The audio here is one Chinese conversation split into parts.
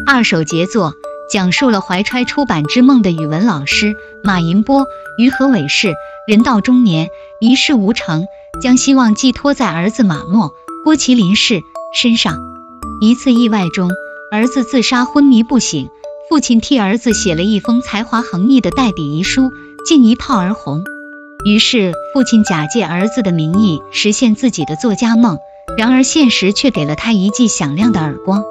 二手杰作讲述了怀揣出版之梦的语文老师马银波于和伟氏人到中年，一事无成，将希望寄托在儿子马默、郭麒麟氏身上。一次意外中，儿子自杀昏迷不醒，父亲替儿子写了一封才华横溢的代笔遗书，竟一炮而红。于是父亲假借儿子的名义实现自己的作家梦，然而现实却给了他一记响亮的耳光。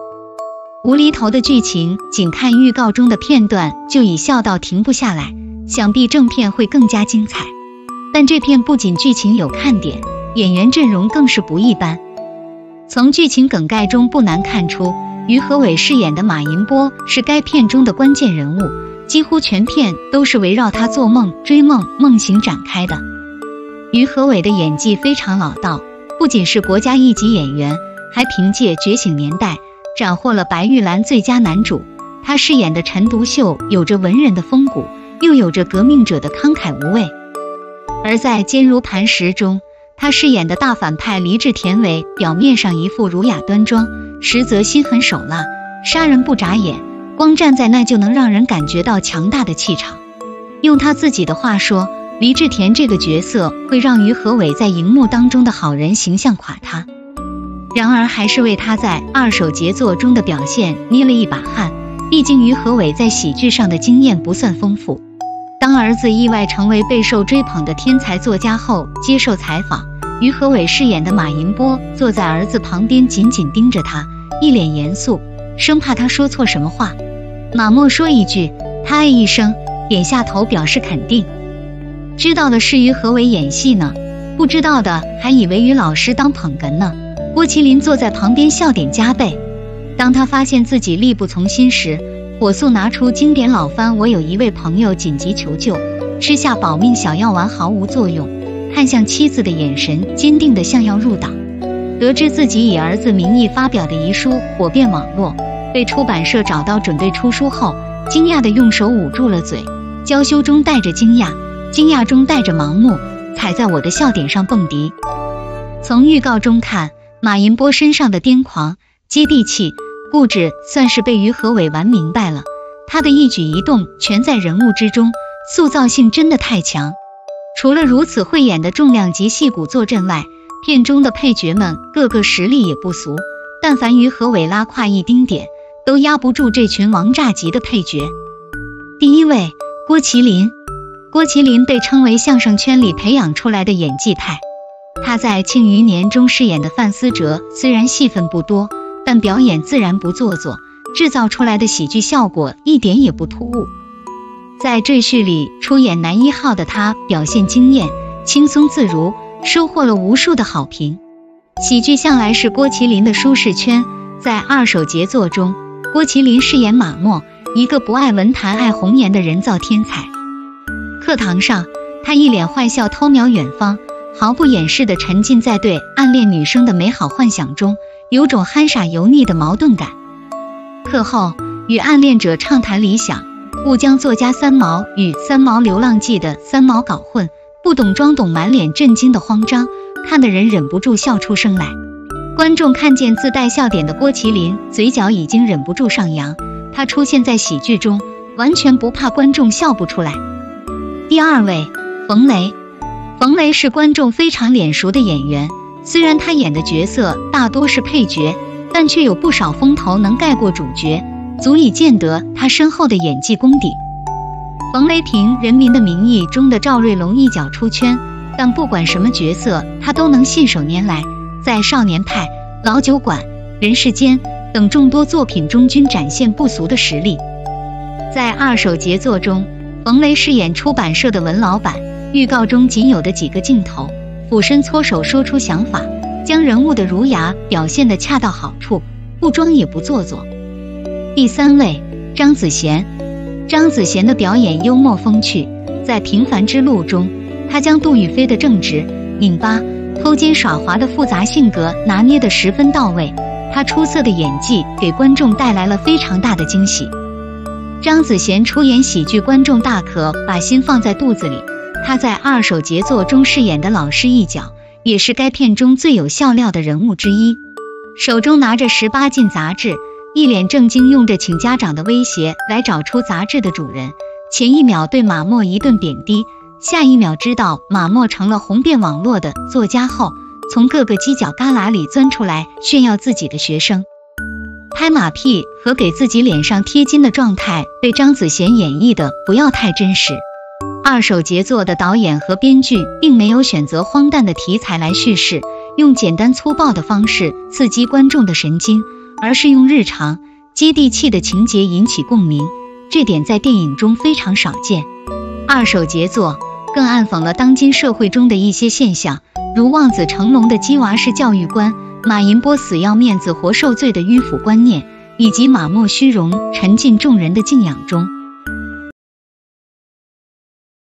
无厘头的剧情，仅看预告中的片段就已笑到停不下来，想必正片会更加精彩。但这片不仅剧情有看点，演员阵容更是不一般。从剧情梗概中不难看出，于和伟饰演的马银波是该片中的关键人物，几乎全片都是围绕他做梦、追梦、梦醒展开的。于和伟的演技非常老道，不仅是国家一级演员，还凭借《觉醒年代》斩获了白玉兰最佳男主。他饰演的陈独秀有着文人的风骨，又有着革命者的慷慨无畏。而在《坚如磐石》中，他饰演的大反派黎志田为表面上一副儒雅端庄，实则心狠手辣，杀人不眨眼，光站在那就能让人感觉到强大的气场。用他自己的话说，黎志田这个角色会让于和伟在荧幕当中的好人形象垮塌。然而还是为他在二手杰作中的表现捏了一把汗，毕竟于和伟在喜剧上的经验不算丰富。当儿子意外成为备受追捧的天才作家后，接受采访，于和伟饰演的马银波坐在儿子旁边，紧紧盯着他，一脸严肃，生怕他说错什么话。马默说一句，他哎一声，点下头表示肯定。知道的是于和伟演戏呢，不知道的还以为于老师当捧哏呢。郭麒麟坐在旁边笑点加倍。当他发现自己力不从心时，火速拿出经典老番我有一位朋友紧急求救，吃下保命小药丸毫无作用，看向妻子的眼神坚定的像要入党。得知自己以儿子名义发表的遗书火遍网络，被出版社找到准备出书后，惊讶的用手捂住了嘴，娇羞中带着惊讶，惊讶中带着盲目，踩在我的笑点上蹦迪。从预告中看，马银波身上的癫狂、接地气、固执算是被于和伟玩明白了，他的一举一动全在人物之中，塑造性真的太强。除了如此会演的重量级戏骨坐镇外，片中的配角们个个实力也不俗，但凡于和伟拉胯一丁点，都压不住这群王炸级的配角。第一位，郭麒麟。郭麒麟被称为相声圈里培养出来的演技派。他在《庆余年》中饰演的范思哲虽然戏份不多，但表演自然不做作，制造出来的喜剧效果一点也不突兀。在《赘婿》里出演男一号的他表现惊艳，轻松自如，收获了无数的好评。喜剧向来是郭麒麟的舒适圈，在二手杰作中，郭麒麟饰演马默，一个不爱文坛爱红颜的人造天才。课堂上，他一脸坏笑，偷瞄远方，毫不掩饰地沉浸在对暗恋女生的美好幻想中，有种憨傻油腻的矛盾感。课后，与暗恋者畅谈理想，误将作家三毛与《三毛流浪记》的三毛搞混，不懂装懂，满脸震惊的慌张，看得人忍不住笑出声来。观众看见自带笑点的郭麒麟，嘴角已经忍不住上扬，他出现在喜剧中，完全不怕观众笑不出来。第二位，冯雷。冯雷是观众非常脸熟的演员，虽然他演的角色大多是配角，但却有不少风头能盖过主角，足以见得他深厚的演技功底。冯雷凭《人民的名义》中的赵瑞龙一脚出圈，但不管什么角色他都能信手拈来，在《少年派》、《老酒馆》、《人世间》等众多作品中均展现不俗的实力。在二手杰作中，冯雷饰演出版社的文老板，预告中仅有的几个镜头，俯身搓手说出想法，将人物的儒雅表现得恰到好处，不装也不做作。第三位，张子贤。张子贤的表演幽默风趣，在《平凡之路》中，他将杜宇飞的正直、拧巴、偷奸耍滑的复杂性格拿捏得十分到位，他出色的演技给观众带来了非常大的惊喜。张子贤出演喜剧，观众大可把心放在肚子里。他在二手杰作中饰演的老师一角，也是该片中最有笑料的人物之一。手中拿着18禁杂志，一脸正经用着请家长的威胁来找出杂志的主人，前一秒对马默一顿贬低，下一秒知道马默成了红遍网络的作家后，从各个犄角旮旯里钻出来炫耀自己的学生。拍马屁和给自己脸上贴金的状态被张子贤演绎的不要太真实。二手杰作的导演和编剧并没有选择荒诞的题材来叙事，用简单粗暴的方式刺激观众的神经，而是用日常接地气的情节引起共鸣，这点在电影中非常少见。二手杰作更暗讽了当今社会中的一些现象，如望子成龙的鸡娃式教育观，马银波死要面子活受罪的迂腐观念，以及马默虚荣沉浸众人的敬仰中。